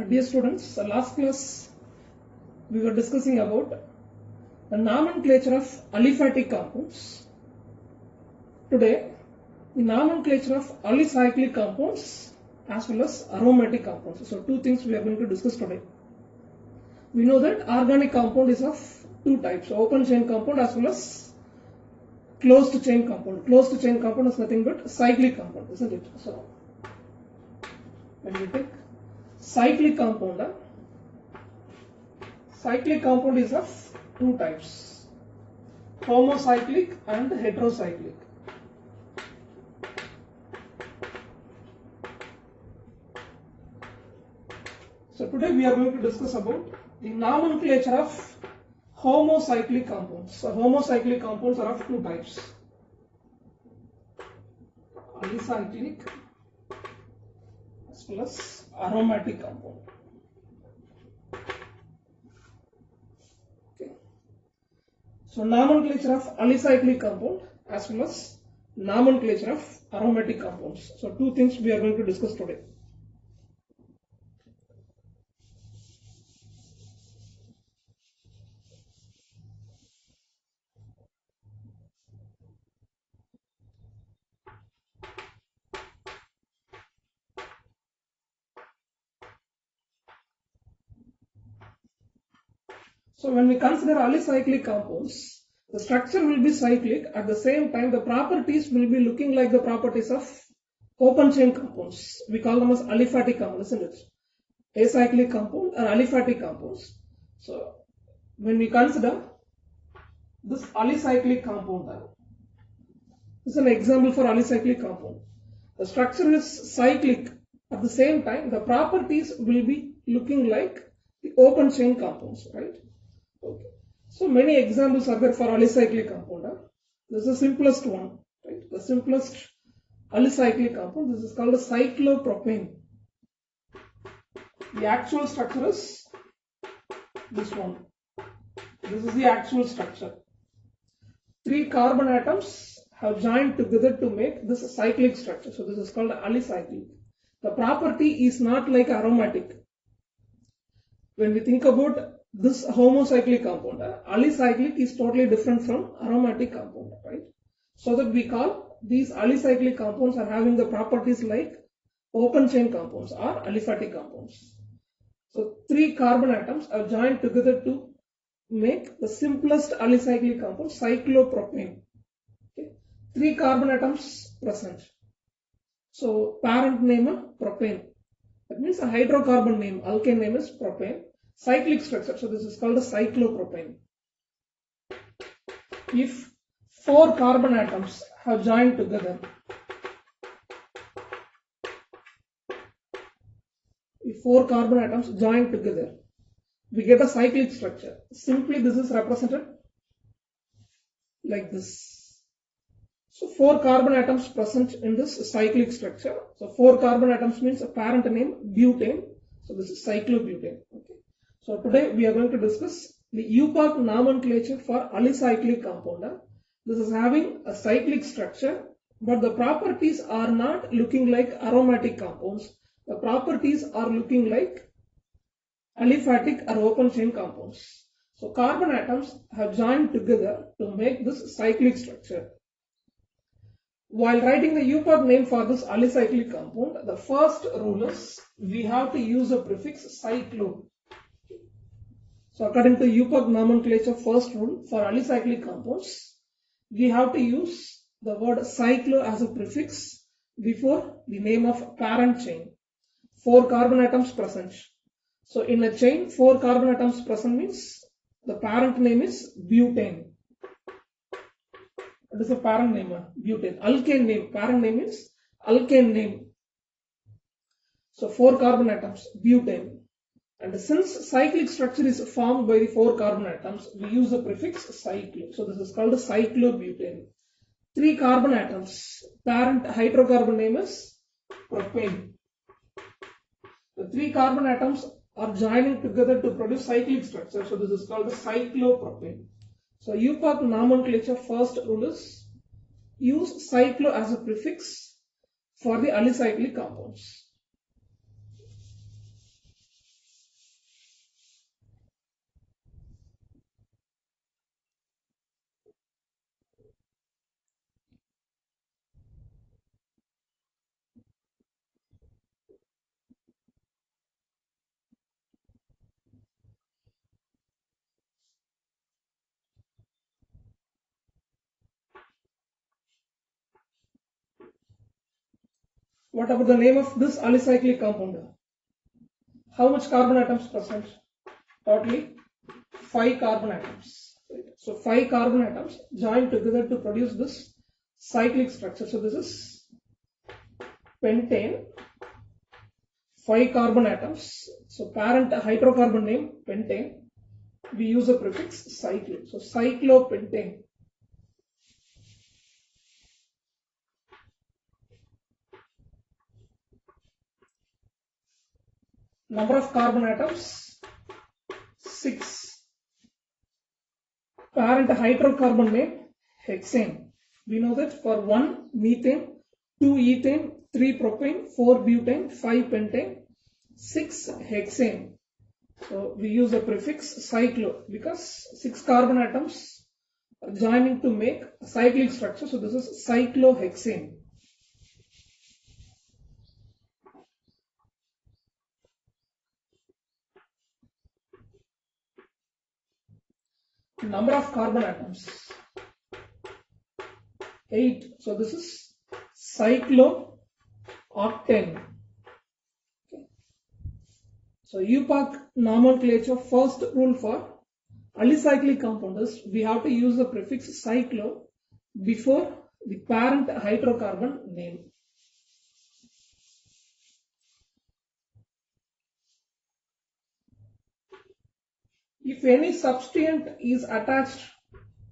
Dear students, last class we were discussing about the nomenclature of aliphatic compounds. Today, the nomenclature of alicyclic compounds as well as aromatic compounds. So, two things we are going to discuss today. We know that organic compound is of two types, open chain compound as well as closed chain compound. Closed chain compound is nothing but cyclic compound, isn't it? So, when we take cyclic compound is of two types, homocyclic and heterocyclic. So today we are going to discuss about the nomenclature of homocyclic compounds. So homocyclic compounds are of two types, alicyclic as well as aromatic compound. Okay. So nomenclature of alicyclic compound as well as nomenclature of aromatic compounds. So two things we are going to discuss today. So when we consider alicyclic compounds, the structure will be cyclic. At the same time, the properties will be looking like the properties of open chain compounds. We call them as aliphatic compounds, isn't it? Acyclic compound or aliphatic compounds. So when we consider this alicyclic compound, this is an example for alicyclic compound. The structure is cyclic. At the same time, the properties will be looking like the open chain compounds, right? Okay. So many examples are there for alicyclic compound. This is the simplest one, right? The simplest alicyclic compound. This is called a cyclopropane. The actual structure is this one. This is the actual structure. 3 carbon atoms have joined together to make this cyclic structure. So this is called alicyclic. The property is not like aromatic. When we think about this homocyclic compound, alicyclic is totally different from aromatic compound, right? So that we call these alicyclic compounds are having the properties like open chain compounds or aliphatic compounds. So 3 carbon atoms are joined together to make the simplest alicyclic compound, cyclopropane. Okay. 3 carbon atoms present. So parent name propane. That means a hydrocarbon name, alkane name is propane. Cyclic structure, so this is called a cyclopropane. If 4 carbon atoms have joined together, we get a cyclic structure. Simply this is represented like this. So 4 carbon atoms present in this cyclic structure. So 4 carbon atoms means a parent name butane. So this is cyclobutane. Okay. So today we are going to discuss the UPAC nomenclature for alicyclic compound. This is having a cyclic structure, but the properties are not looking like aromatic compounds. The properties are looking like aliphatic or open chain compounds. So carbon atoms have joined together to make this cyclic structure. While writing the UPAC name for this alicyclic compound, the first rule is we have to use the prefix cyclo. So according to UPAC nomenclature, first rule for alicyclic compounds, we have to use the word cyclo as a prefix before the name of parent chain. 4 carbon atoms present. So in a chain, 4 carbon atoms present means the parent name is butane. What is the parent name? Butane. Alkane name. Parent name is alkane name. So 4 carbon atoms, butane. And since cyclic structure is formed by the 4 carbon atoms, we use the prefix cyclo. So this is called a cyclobutane. 3 carbon atoms, parent hydrocarbon name is propane. The 3 carbon atoms are joining together to produce cyclic structure. So this is called a cyclopropane. So UPAC nomenclature first rule is use cyclo as a prefix for the alicyclic compounds. What about the name of this alicyclic compound? How much carbon atoms present? Totally 5 carbon atoms. So 5 carbon atoms join together to produce this cyclic structure. So this is pentane, 5 carbon atoms. So parent hydrocarbon name pentane. We use a prefix cyclo. So cyclopentane. Number of carbon atoms 6. Parent hydrocarbon name hexane. We know that for 1 methane, 2 ethane, 3 propane, 4 butane, 5 pentane, 6 hexane. So we use a prefix cyclo because 6 carbon atoms are joining to make a cyclic structure. So this is cyclohexane. Number of carbon atoms 8. So this is cyclooctane. So UPAC nomenclature, first rule for alicyclic compound is we have to use the prefix cyclo before the parent hydrocarbon name. If any substituent is attached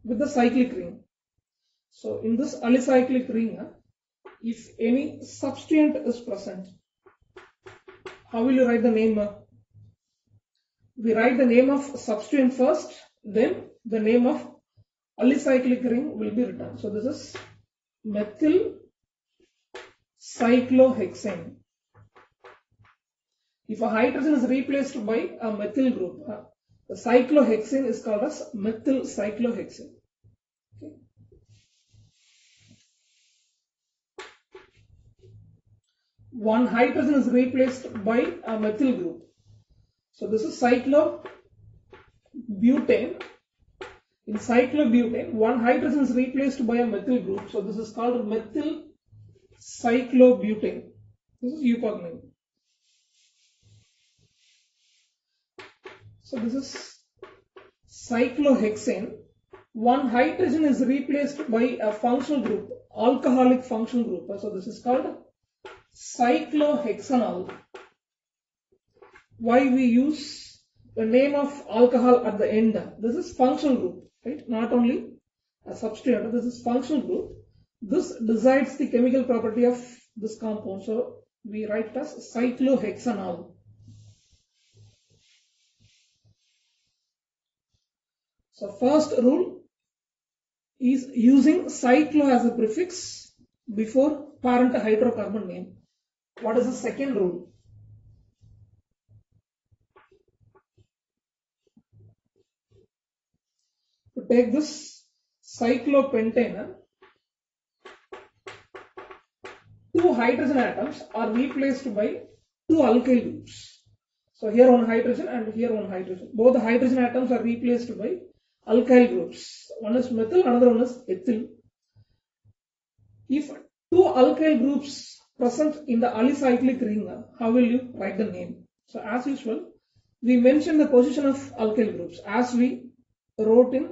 with the cyclic ring, so in this alicyclic ring, if any substituent is present, how will you write the name? We write the name of substituent first, then the name of alicyclic ring will be written. So this is methyl cyclohexane. If a hydrogen is replaced by a methyl group, the cyclohexane is called as methyl cyclohexane. Okay. One hydrogen is replaced by a methyl group. So this is cyclobutane. In cyclobutane, one hydrogen is replaced by a methyl group. So this is called methyl cyclobutane. This is UPAC name. So this is cyclohexane. One hydrogen is replaced by a functional group, alcoholic functional group. So this is called cyclohexanol. Why we use the name of alcohol at the end? This is functional group, right? Not only a substituent, this is functional group. This decides the chemical property of this compound. So we write it as cyclohexanol. So first rule is using cyclo as a prefix before parent hydrocarbon name. What is the second rule? To take this cyclopentane, 2 hydrogen atoms are replaced by 2 alkyl groups. So here one hydrogen and here one hydrogen. Both the hydrogen atoms are replaced by alkyl groups. One is methyl, another one is ethyl. If 2 alkyl groups present in the alicyclic ring, how will you write the name? So as usual, we mention the position of alkyl groups as we wrote in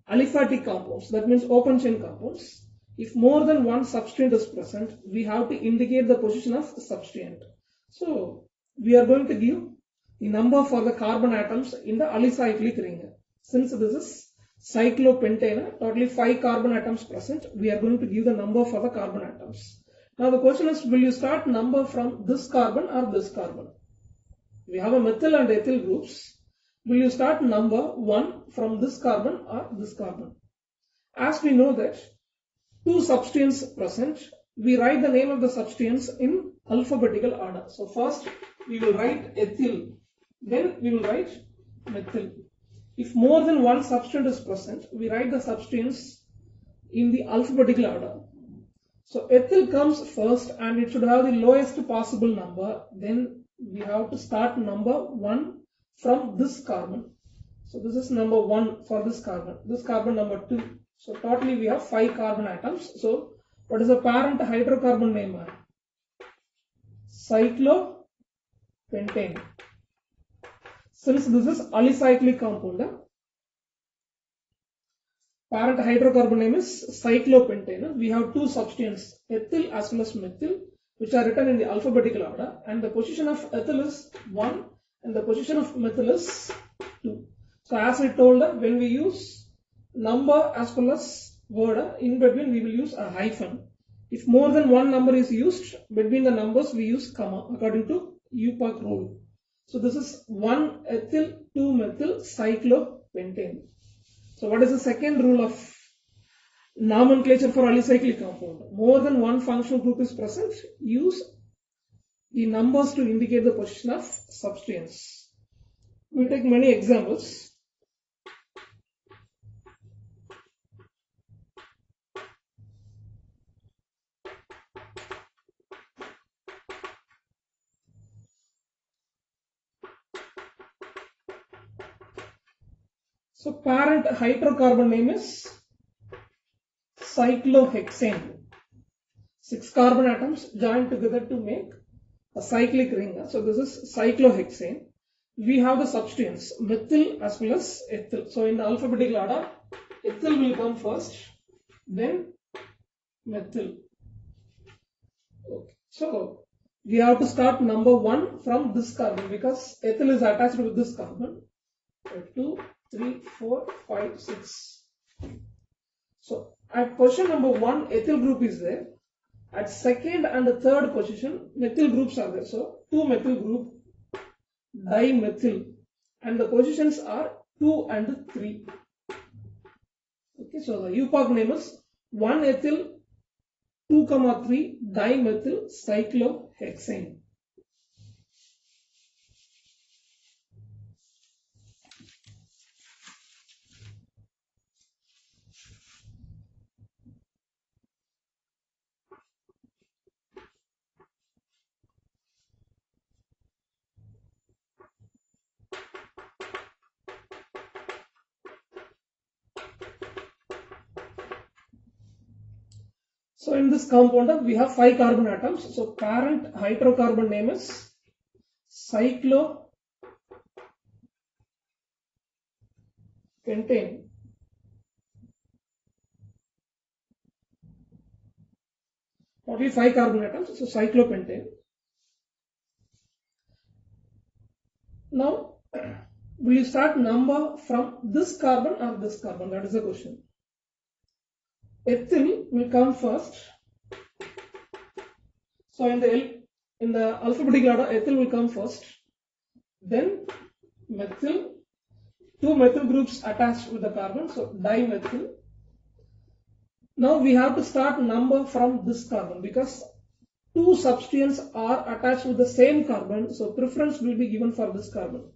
aliphatic compounds. That means open chain compounds. If more than one substituent is present, we have to indicate the position of the substituent. So we are going to give the number for the carbon atoms in the alicyclic ring. Since this is cyclopentane, totally 5 carbon atoms present, we are going to give the number for the carbon atoms. Now the question is, will you start number from this carbon or this carbon? We have a methyl and ethyl groups. Will you start number 1 from this carbon or this carbon? As we know that 2 substituents present, we write the name of the substituents in alphabetical order. So first we will write ethyl, then we will write methyl. If more than one substituent is present, we write the substituents in the alphabetical order. So ethyl comes first and it should have the lowest possible number. Then we have to start number 1 from this carbon. So this is number 1 for this carbon number 2. So totally we have 5 carbon atoms. So what is the parent hydrocarbon name? cyclopentane. Since this is alicyclic compound, parent hydrocarbon name is cyclopentane. We have two substances, ethyl as well as methyl, which are written in the alphabetical order, and the position of ethyl is 1 and the position of methyl is 2. So as I told, when we use number as well as word, in between we will use a hyphen. If more than one number is used, between the numbers we use comma according to UPAC rule. So this is 1 ethyl 2 methyl cyclopentane. So what is the second rule of nomenclature for alicyclic compound? More than one functional group is present, use the numbers to indicate the position of substance. We will take many examples. So parent hydrocarbon name is cyclohexane. 6 carbon atoms joined together to make a cyclic ring. So this is cyclohexane. We have the substance methyl as well as ethyl. So in the alphabetical order, ethyl will come first, then methyl. Okay. So we have to start number 1 from this carbon because ethyl is attached with this carbon. 2, 3, 4, 5, 6. So at position number 1, ethyl group is there. At second and the third position, methyl groups are there. So 2 methyl group, dimethyl, and the positions are 2 and 3. Okay, so the UPAC name is 1 ethyl 2, 3 dimethyl cyclohexane. So in this compound we have 5 carbon atoms. So parent hydrocarbon name is cyclopentane. Only 5 carbon atoms, so cyclopentane. Now will you start number from this carbon or this carbon? That is the question. Ethyl will come first. So in the alphabetical order, ethyl will come first. Then methyl. 2 methyl groups attached with the carbon, so dimethyl. Now we have to start number from this carbon because 2 substances are attached with the same carbon, so preference will be given for this carbon.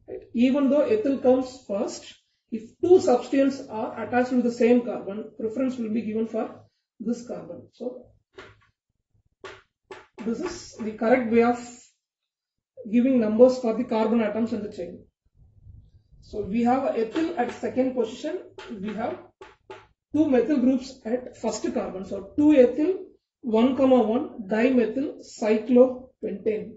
Right? Even though ethyl comes first, if 2 substances are attached with the same carbon, preference will be given for this carbon. So this is the correct way of giving numbers for the carbon atoms in the chain. So we have ethyl at second position, we have 2 methyl groups at first carbon. So 2 ethyl 1, 1 dimethyl cyclopentane.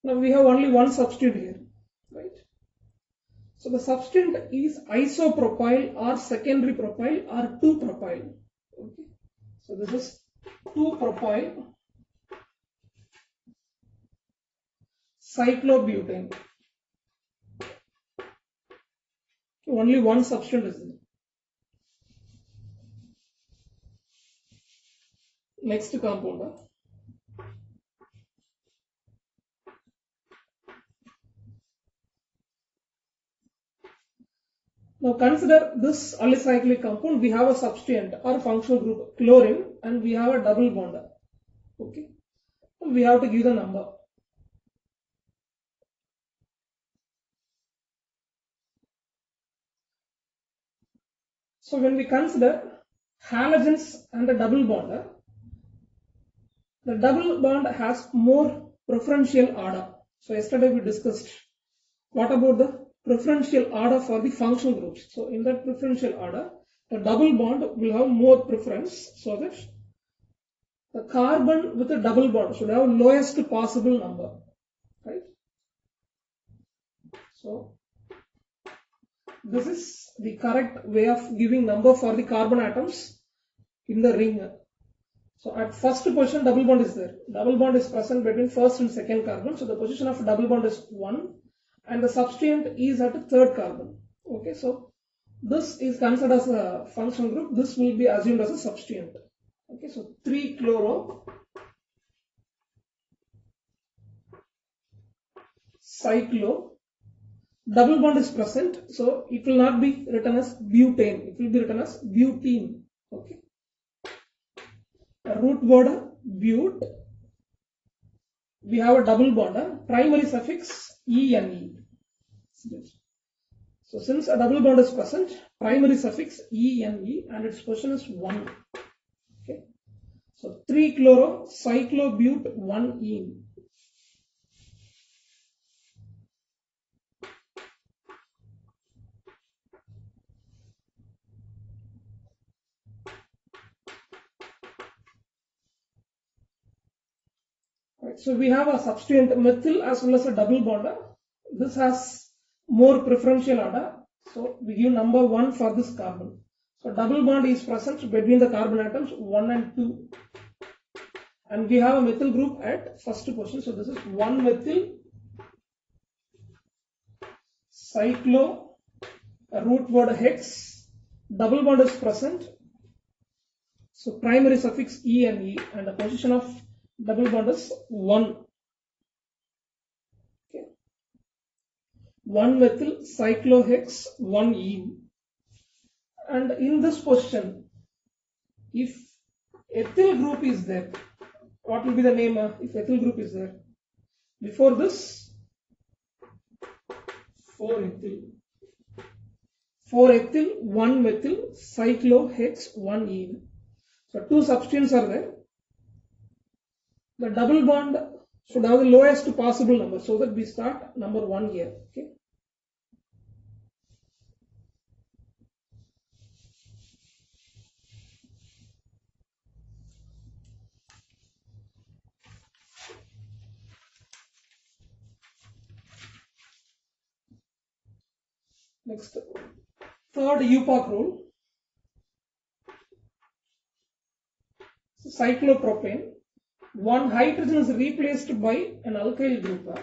Now we have only one substitute here, right? So the substituent is isopropyl or secondary propyl or 2-propyl. Okay. So this is 2-propyl cyclobutane. Only one substituent is there. Next compound. Now consider this alicyclic compound. We have a substituent or functional group chlorine and we have a double bond. Okay. We have to give the number. So when we consider halogens and the double bond has more preferential order. So yesterday we discussed what about the preferential order for the functional groups. So in that preferential order, the double bond will have more preference, so that the carbon with a double bond should have lowest possible number, right? So this is the correct way of giving number for the carbon atoms in the ring. So at first position double bond is there. Double bond is present between first and second carbon. So the position of double bond is 1 and the substituent is at third carbon. Okay, so this is considered as a functional group. This will be assumed as a substituent. Okay, so 3-chloro cyclo, double bond is present, so it will not be written as butane, it will be written as butene. Okay, a root word but, we have a double bond, primary suffix ene. So since a double bond is present, primary suffix ene and its position is 1. Okay, so 3-chloro cyclobute 1-ene. Right, so we have a substituent methyl as well as a double bond. This has more preferential order. So we give number 1 for this carbon. So double bond is present between the carbon atoms 1 and 2. And we have a methyl group at first position. So this is 1-methyl cyclo, root word hex, double bond is present. So primary suffix ene and the position of double bond is 1. Okay. 1-methyl cyclohex 1-ene. And in this position, if ethyl group is there, what will be the name if ethyl group is there? Before this, 4-ethyl. 4-ethyl 1-methyl cyclohex 1-ene. So 2 substituents are there. The double bond should have the lowest possible number, so that we start number 1 here. Okay. Next, third UPOC rule. So cyclopropane. One hydrogen is replaced by an alkyl group.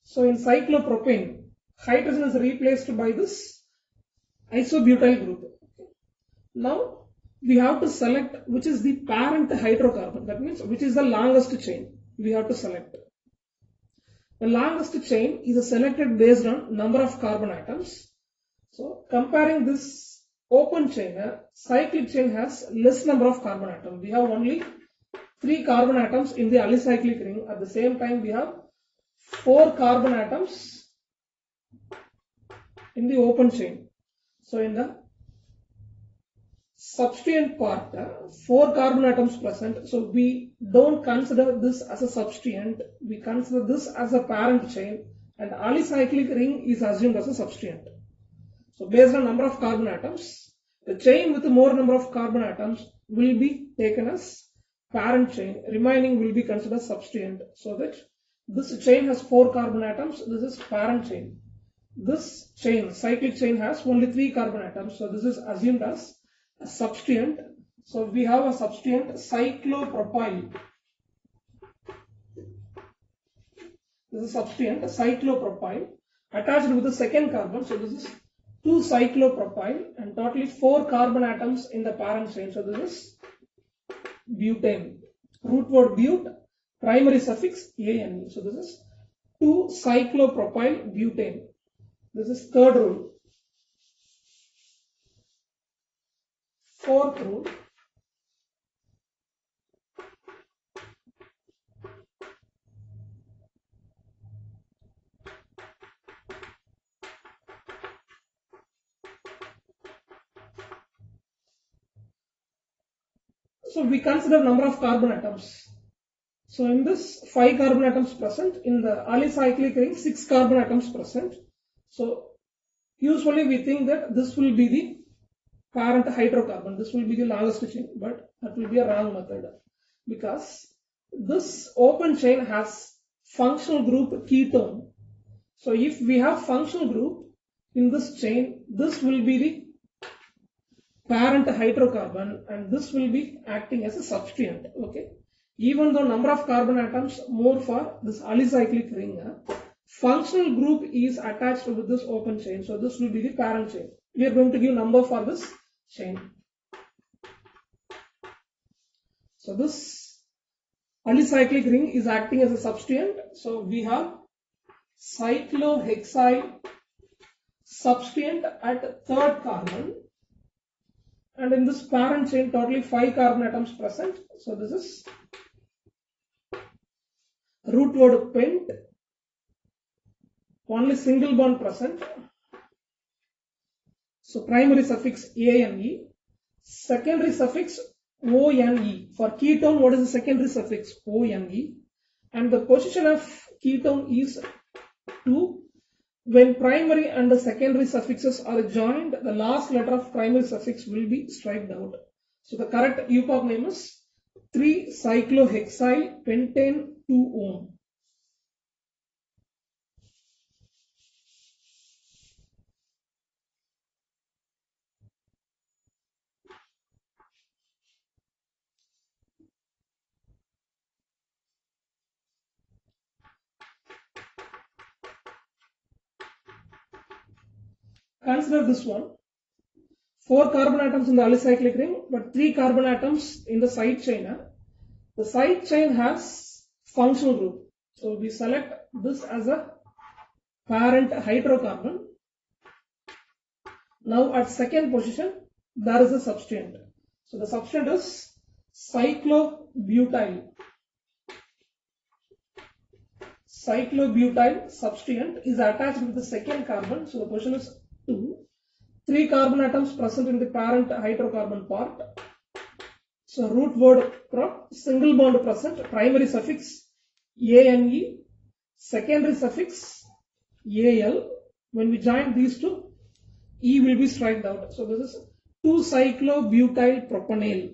So in cyclopropane, hydrogen is replaced by this isobutyl group. Now we have to select which is the parent hydrocarbon. That means which is the longest chain. We have to select. The longest chain is selected based on number of carbon atoms. So comparing this open chain, cyclic chain has less number of carbon atoms. We have only 3 carbon atoms in the alicyclic ring. At the same time, we have 4 carbon atoms in the open chain. So in the substituent part, 4 carbon atoms present. So we don't consider this as a substituent. We consider this as a parent chain, and alicyclic ring is assumed as a substituent. So based on number of carbon atoms, the chain with more number of carbon atoms will be taken as parent chain. Remaining will be considered substituent. So that this chain has 4 carbon atoms. This is parent chain. This chain, cyclic chain, has only 3 carbon atoms. So this is assumed as a substituent. So we have a substituent cyclopropyl. This is substituent cyclopropyl attached with the second carbon. So this is 2-cyclopropyl and totally 4 carbon atoms in the parent chain. So this is butane. Root word but, primary suffix ane. So this is 2-cyclopropyl butane. This is third rule. Fourth rule. So we consider number of carbon atoms. So in this 5 carbon atoms present, in the alicyclic ring 6 carbon atoms present. So usually we think that this will be the parent hydrocarbon, this will be the longest chain, but that will be a wrong method, because this open chain has functional group ketone. So if we have functional group in this chain, this will be the parent hydrocarbon and this will be acting as a substituent. Okay, even though number of carbon atoms more for this alicyclic ring, functional group is attached with this open chain, so this will be the parent chain. We are going to give number for this chain. So this alicyclic ring is acting as a substituent, so we have cyclohexyl substituent at third carbon, and in this parent chain totally 5 carbon atoms present. So this is root word pent, only single bond present. So primary suffix ane, secondary suffix one. For ketone, what is the secondary suffix? One. And the position of ketone is 2. When primary and the secondary suffixes are joined, the last letter of primary suffix will be striked out. So the correct EPOC name is 3-cyclohexyl pentane 2-one. Consider this one. 4 carbon atoms in the alicyclic ring, but 3 carbon atoms in the side chain. The side chain has functional group. So we select this as a parent hydrocarbon. Now at second position, there is a substituent. So the substituent is cyclobutyl. Cyclobutyl substituent is attached with the second carbon. So the position is 2. 3 carbon atoms present in the parent hydrocarbon part. So root word prop, single bond present, primary suffix ane, secondary suffix al. When we join these two, E will be striked out. So this is 2-cyclobutyl propanal.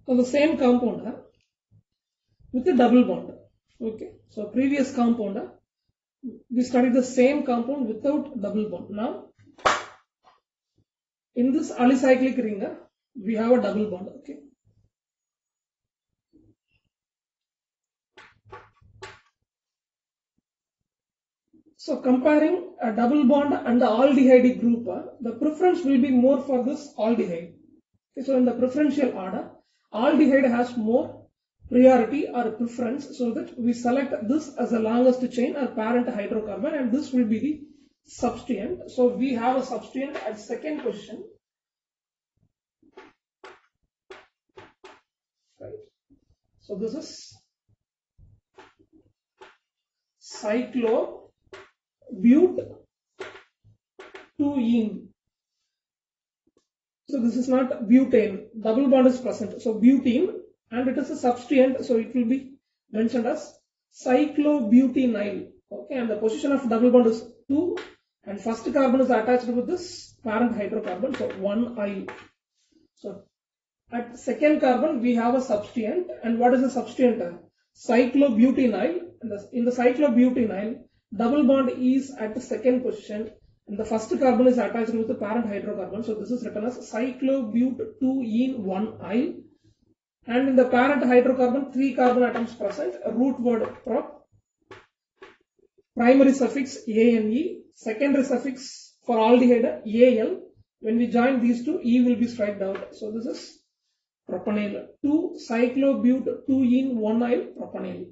So the same compound with a double bond. Okay, so previous compound we studied the same compound without double bond. Now in this alicyclic ring we have a double bond. Okay, so comparing a double bond and the aldehyde group, the preference will be more for this aldehyde. Okay, so in the preferential order, aldehyde has more priority or preference, so that we select this as the longest chain or parent hydrocarbon, and this will be the substituent. So we have a substituent at second position. Right. So this is cyclobut-2-ene. So this is not butane, double bond is present. So butene, and it is a substituent, so it will be mentioned as cyclobutenyl. Okay, and the position of double bond is 2, and first carbon is attached with this parent hydrocarbon, so 1-yle. So at second carbon we have a substituent, and what is the substituent? Cyclobutenyl. In the cyclobutenyl, double bond is at the second position, and the first carbon is attached with the parent hydrocarbon, so this is written as cyclobut-2-ene 1-yle. And in the parent hydrocarbon, 3 carbon atoms present, root word prop, primary suffix ane, secondary suffix for aldehyde al. When we join these two, E will be striked out. So this is propanal, 2-cyclobut-2-ene 1-yle propanal.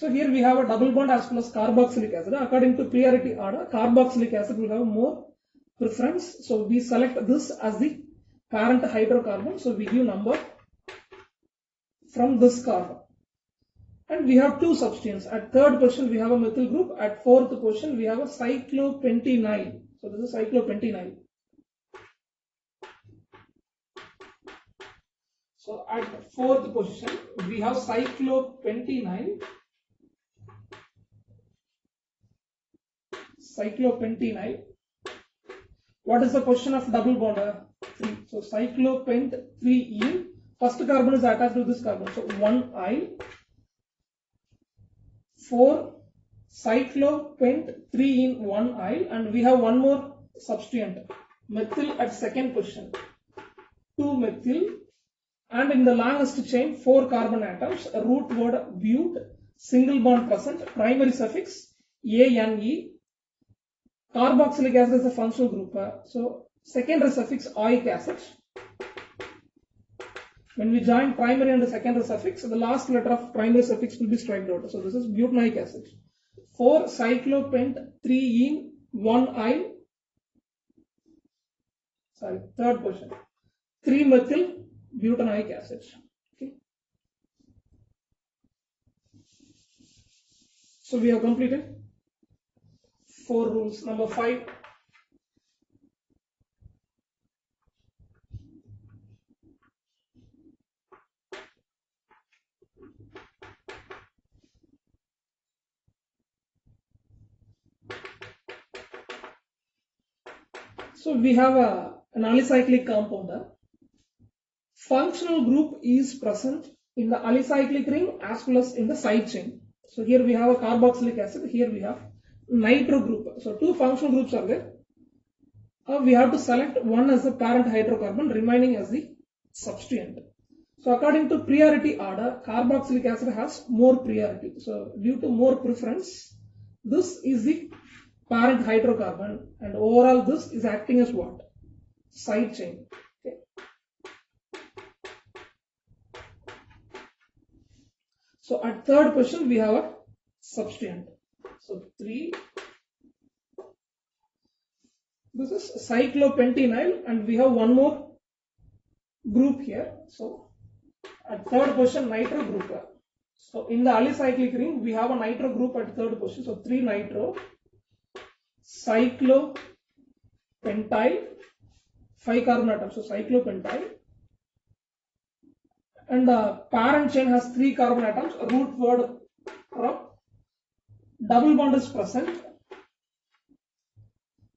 So here we have a double bond as well as carboxylic acid. According to priority order, carboxylic acid will have more preference. So we select this as the parent hydrocarbon. So we give number from this carbon. And we have two substituents. At third position we have a methyl group. At fourth position we have a cyclopentenyl. So this is cyclopentenyl. So at fourth position we have cyclopentenyl. Cyclopentenyl. What is the position of double bond? 3. So cyclopent 3ene. First carbon is attached to this carbon. So 1I. 4 cyclopent 3ene 1I, and we have one more substituent, methyl at second position. 2 methyl, and in the longest chain 4 carbon atoms, root word but, single bond present, primary suffix ane. Carboxylic acid is a functional group. So secondary suffix oic acid. When we join primary and the secondary suffix, the last letter of primary suffix will be striped out. So this is butanoic acid. 4 cyclopent 3ene 1I. Sorry, third position. 3 methyl butanoic acid. Okay. So we have completed 4 rules. Number 5. So we have an alicyclic compound. Functional group is present in the alicyclic ring as well as in the side chain. So here we have a carboxylic acid, here we have nitro group. So two functional groups are there. We have to select one as the parent hydrocarbon, remaining as the substituent. So according to priority order, carboxylic acid has more priority. So due to more preference, this is the parent hydrocarbon, and overall this is acting as what? Side chain. Okay. So at third position we have a substituent. So 3. This is cyclopentenyl, and we have one more group here. So at third position nitro group. So in the alicyclic ring we have a nitro group at third position. So 3 nitro. Cyclopentyl, 5 carbon atoms, so cyclopentyl, and the parent chain has 3 carbon atoms, root word prop, double bond is present,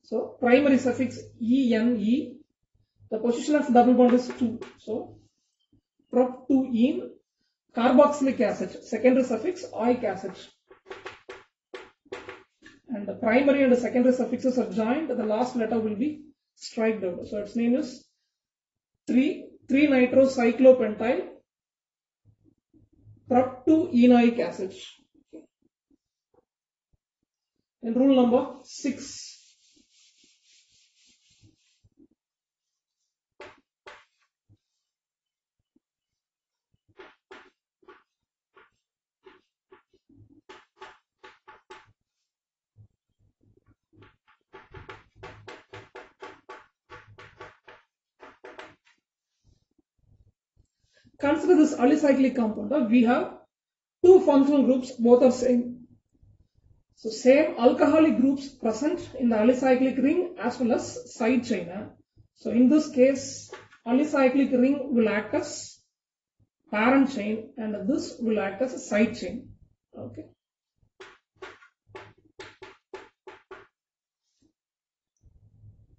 so primary suffix ene, the position of double bond is 2, so prop 2ene, carboxylic acid, secondary suffix oic acid. And the primary and the secondary suffixes are joined, the last letter will be striped out. So its name is 3-nitrocyclopentyl prop 2-enoic acid. And rule number 6. Consider this alicyclic compound. We have two functional groups, both are same. So same alcoholic groups present in the alicyclic ring as well as side chain. So in this case, alicyclic ring will act as parent chain and this will act as a side chain. Okay.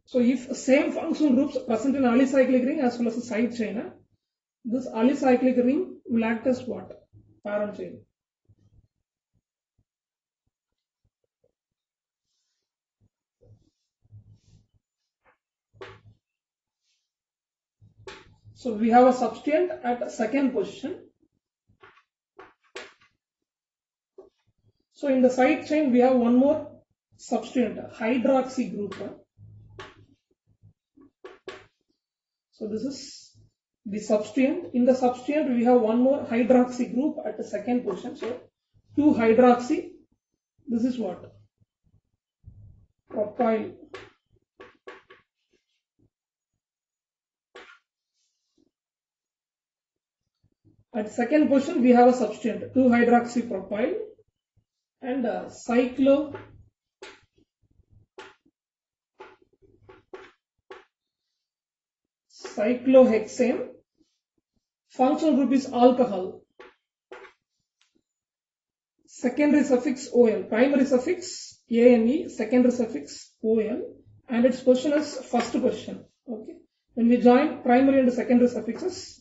So if same functional groups present in alicyclic ring as well as a side chain, this alicyclic ring will act as what? Parent chain. So we have a substituent at second position. So in the side chain we have one more substituent, hydroxy group. So this is the substituent. In the substituent we have one more hydroxy group at the second position. So 2-hydroxy. This is what? Propyl. At second position, we have a substituent 2-hydroxypropyl and cyclohexane. Functional group is alcohol. Secondary suffix OL. Primary suffix ANE. Secondary suffix OL. And its position is first position. Okay. When we join primary and secondary suffixes,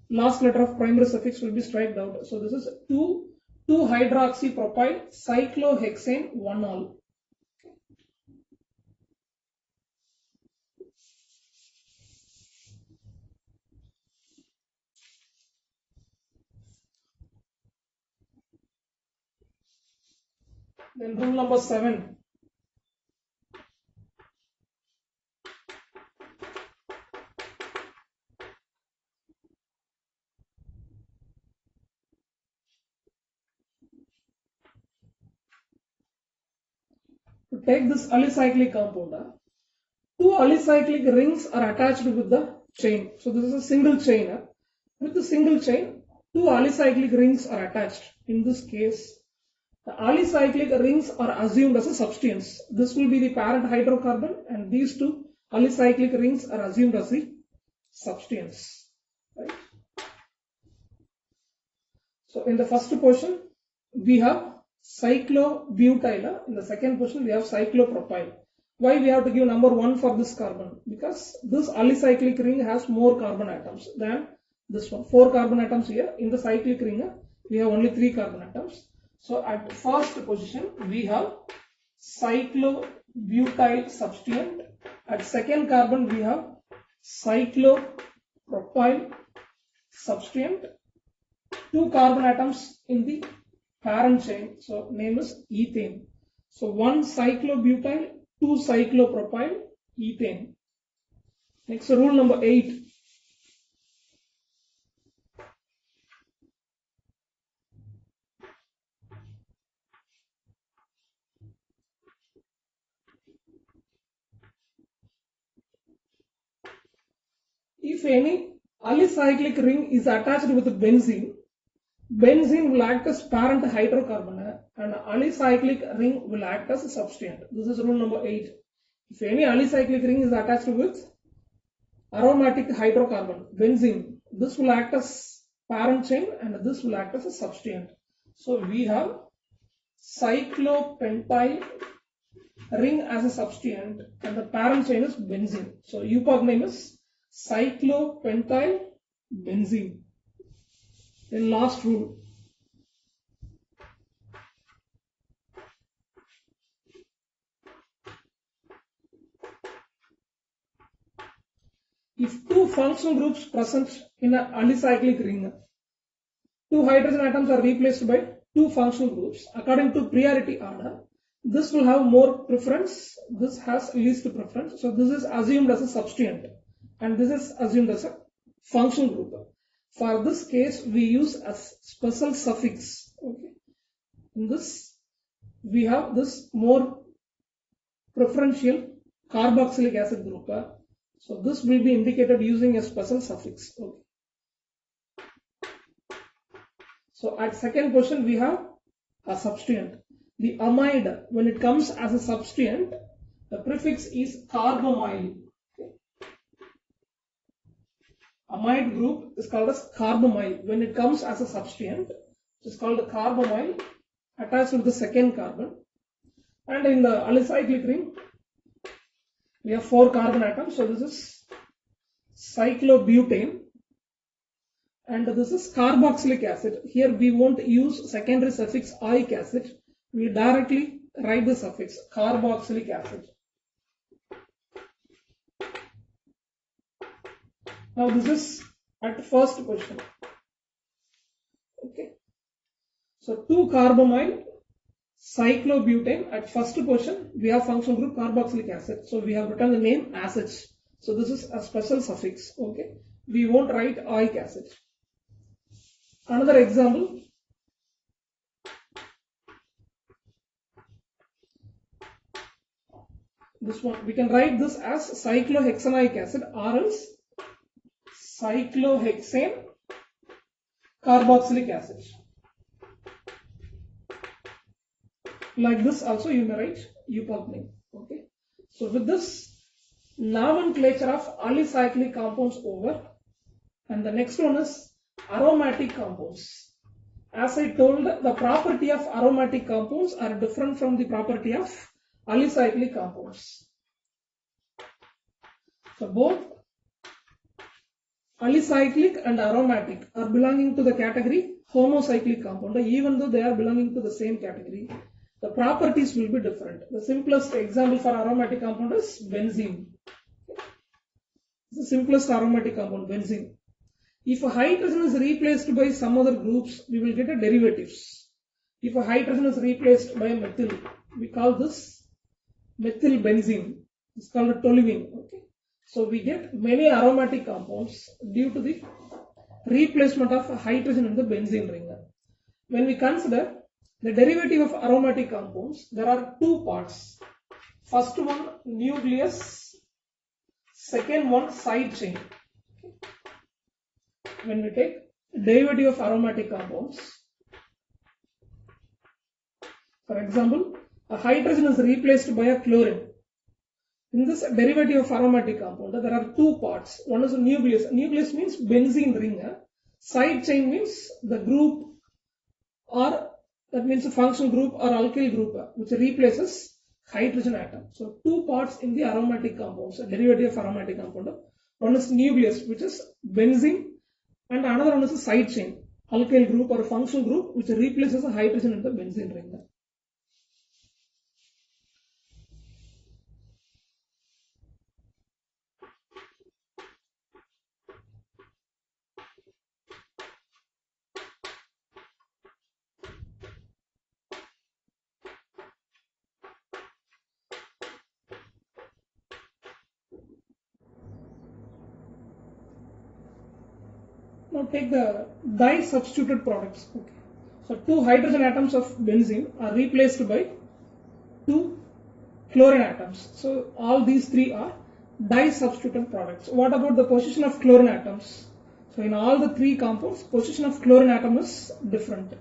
last letter of primary suffix will be striked out. So this is 2-hydroxypropyl cyclohexane 1-ol. Then rule number 7. To take this alicyclic compound, 2 alicyclic rings are attached with the chain. So this is a single chain. With the single chain, 2 alicyclic rings are attached. In this case, the alicyclic rings are assumed as a substance. This will be the parent hydrocarbon, and these 2 alicyclic rings are assumed as the substance. Right? So in the first position, we have cyclobutyl. In the second position, we have cyclopropyl. Why we have to give number 1 for this carbon? Because this alicyclic ring has more carbon atoms than this one. 4 carbon atoms here. In the cyclic ring, we have only 3 carbon atoms. So at first position, we have cyclobutyl substituent. At second carbon, we have cyclopropyl substituent. 2 carbon atoms in the parent chain. So name is ethane. So 1 cyclobutyl, 2 cyclopropyl, ethane. Next, rule number 8. If any alicyclic ring is attached with benzene, benzene will act as parent hydrocarbon and alicyclic ring will act as a substituent. This is rule number 8. If any alicyclic ring is attached with aromatic hydrocarbon, benzene, this will act as parent chain and this will act as a substituent. So we have cyclopentyl ring as a substituent and the parent chain is benzene. So UPOC name is cyclopentyl benzene. Then last rule. If 2 functional groups present in an alicyclic ring, 2 hydrogen atoms are replaced by 2 functional groups according to priority order, this will have more preference, this has least preference. So this is assumed as a substituent and this is assumed as a functional group. For this case, we use a special suffix. Okay. In this, we have this more preferential carboxylic acid group. So this will be indicated using a special suffix. Okay. So at second position, we have a substituent. The amide, when it comes as a substituent, the prefix is carbamyl. Amide group is called as carbamyl. When it comes as a substituent, it is called carbamyl attached with the second carbon. And in the alicyclic ring, we have 4 carbon atoms. So this is cyclobutane. And this is carboxylic acid. Here we won't use secondary suffix oic acid. We directly write the suffix carboxylic acid. Now this is at first position. Okay. So 2 carbamyl cyclobutane at first position, we have functional group carboxylic acid. So we have written the name as such. So this is a special suffix. Okay. We won't write oic acid. Another example. This one, we can write this as cyclohexanoic acid or else cyclohexane carboxylic acid. Like this also you may write upalpine. Okay. So with this, nomenclature of alicyclic compounds over, and the next one is aromatic compounds. As I told, the property of aromatic compounds are different from the property of alicyclic compounds. So both alicyclic and aromatic are belonging to the category homocyclic compound. Even though they are belonging to the same category, the properties will be different. The simplest example for aromatic compound is benzene. The simplest aromatic compound, benzene. If a hydrogen is replaced by some other groups, we will get a derivatives. If a hydrogen is replaced by a methyl, we call this methyl benzene. It's called a toluene. Okay. So we get many aromatic compounds due to the replacement of a hydrogen in the benzene ring. When we consider the derivative of aromatic compounds, there are two parts. First one, nucleus. Second one, side chain. When we take derivative of aromatic compounds, for example, a hydrogen is replaced by a chlorine. In this derivative of aromatic compound, there are two parts. One is a nucleus. Nucleus means benzene ring. Side chain means the group, or that means a functional group or alkyl group which replaces hydrogen atom. So two parts in the aromatic compounds, a derivative of aromatic compound. One is nucleus, which is benzene, and another one is a side chain, alkyl group or a functional group which replaces a hydrogen in the benzene ring. Now take the di-substituted products. Okay. So two hydrogen atoms of benzene are replaced by two chlorine atoms. So all these three are di-substituted products. What about the position of chlorine atoms? So in all the three compounds, position of chlorine atom is different.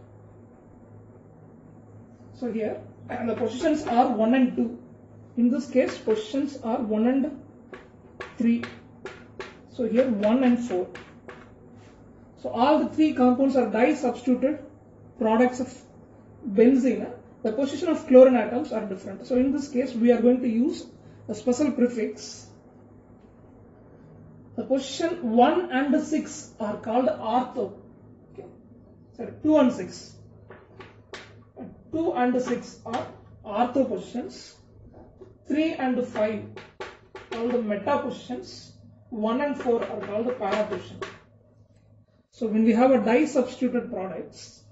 So here the positions are 1 and 2. In this case, positions are 1 and 3. So here 1 and 4. So all the three compounds are di-substituted products of benzene. The position of chlorine atoms are different. So in this case, we are going to use a special prefix. The position 1 and 6 are called ortho. Okay. Sorry, 2 and 6. 2 and 6 are ortho positions. 3 and 5 are called the meta positions. 1 and 4 are called the para positions. So when we have a di-substituted products,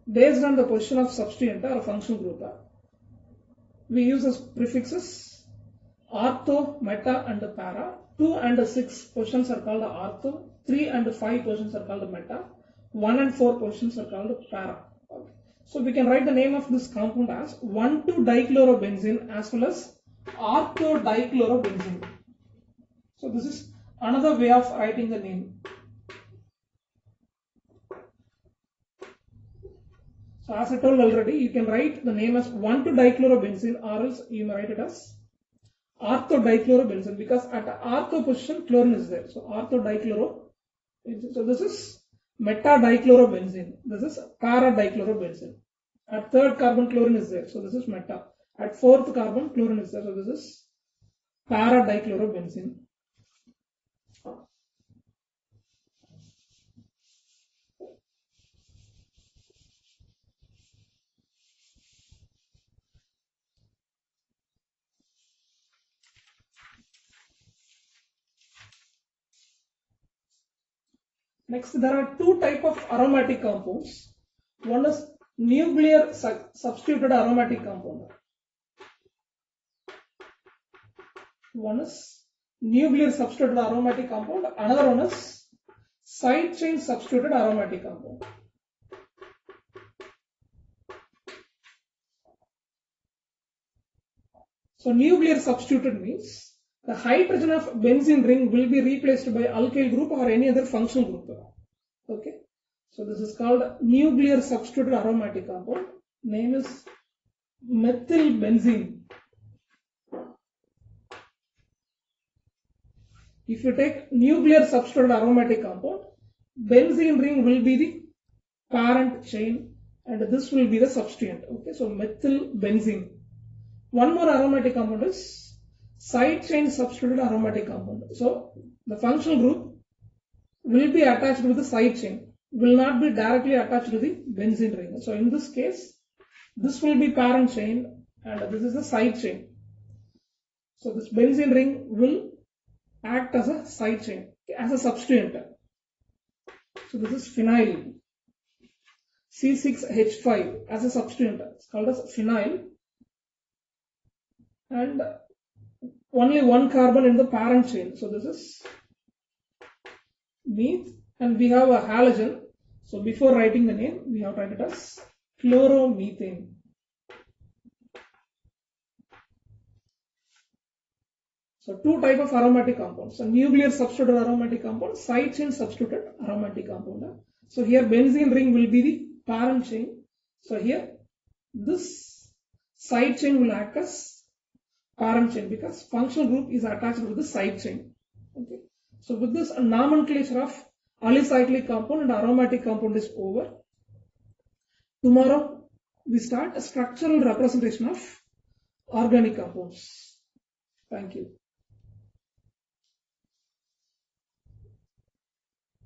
based on the position of substituent or a functional group, we use as prefixes ortho, meta and para. 2 and 6 positions are called ortho, 3 and 5 positions are called meta, 1 and 4 positions are called para. Okay. So we can write the name of this compound as 1,2-dichlorobenzene as well as ortho-dichlorobenzene. So this is another way of writing the name. So as I told already, you can write the name as 1,2-dichlorobenzene or else you may write it as ortho-dichlorobenzene because at the ortho position chlorine is there. So ortho-dichloro. So this is meta-dichlorobenzene. This is para-dichlorobenzene. At third carbon chlorine is there. So this is meta. At fourth carbon chlorine is there. So this is para-dichlorobenzene. Next, there are two types of aromatic compounds. One is nuclear substituted aromatic compound. One is nuclear substituted aromatic compound. Another one is side chain substituted aromatic compound. So nuclear substituted means the hydrogen of benzene ring will be replaced by alkyl group or any other functional group. Okay. So this is called nuclear substituted aromatic compound. Name is methylbenzene. If you take nuclear substituted aromatic compound, benzene ring will be the parent chain and this will be the substituent. Okay, so methylbenzene. One more aromatic compound is side chain substituted aromatic compound. So the functional group will be attached with the side chain, will not be directly attached to the benzene ring. So in this case, this will be parent chain and this is the side chain. So this benzene ring will act as a side chain, as a substituent. So this is phenyl, C6H5 as a substituent. It's called as phenyl. And only one carbon in the parent chain. So this is meth, and we have a halogen. So before writing the name, we have to write it as chloromethane. So two type of aromatic compounds: a nuclear substituted aromatic compound, side chain substituted aromatic compound. So here benzene ring will be the parent chain. So here this side chain will act as parent chain because functional group is attached with the side chain. Okay. So with this, a nomenclature of alicyclic compound and aromatic compound is over. Tomorrow we start a structural representation of organic compounds. Thank you.